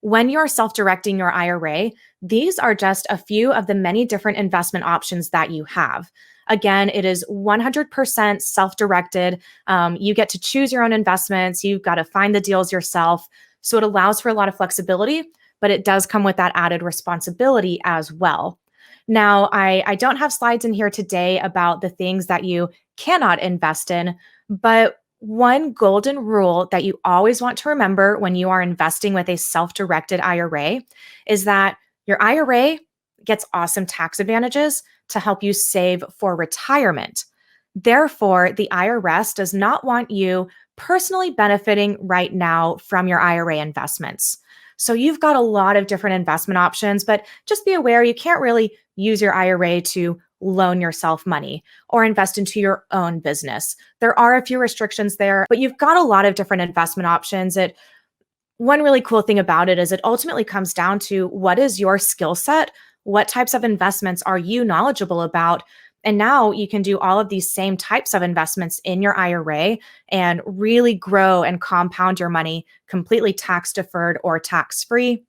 When you're self directing your IRA, these are just a few of the many different investment options that you have. Again, it is 100% self directed. You get to choose your own investments. You've got to find the deals yourself. So it allows for a lot of flexibility, but it does come with that added responsibility as well. Now, I don't have slides in here today about the things that you cannot invest in, but one golden rule that you always want to remember when you are investing with a self directed IRA is that your IRA gets awesome tax advantages to help you save for retirement. Therefore, the IRS does not want you personally benefiting right now from your IRA investments. So you've got a lot of different investment options, but just be aware you can't really use your IRA to loan yourself money or invest into your own business. There are a few restrictions there, but you've got a lot of different investment options. One really cool thing about it is it ultimately comes down to what is your skill set? What types of investments are you knowledgeable about? And now you can do all of these same types of investments in your IRA and really grow and compound your money completely tax deferred or tax free.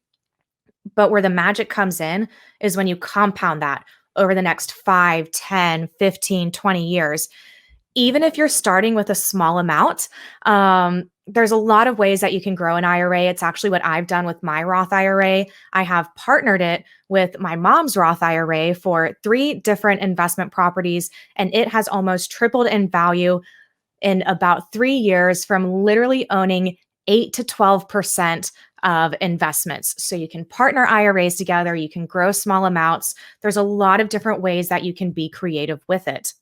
But where the magic comes in is when you compound that over the next 5, 10, 15, 20 years. Even if you're starting with a small amount, there's a lot of ways that you can grow an IRA. It's actually what I've done with my Roth IRA. I have partnered it with my mom's Roth IRA for 3 different investment properties, and it has almost tripled in value in about 3 years from literally owning 8 to 12% of investments. So you can partner IRAs together, you can grow small amounts. There's a lot of different ways that you can be creative with it.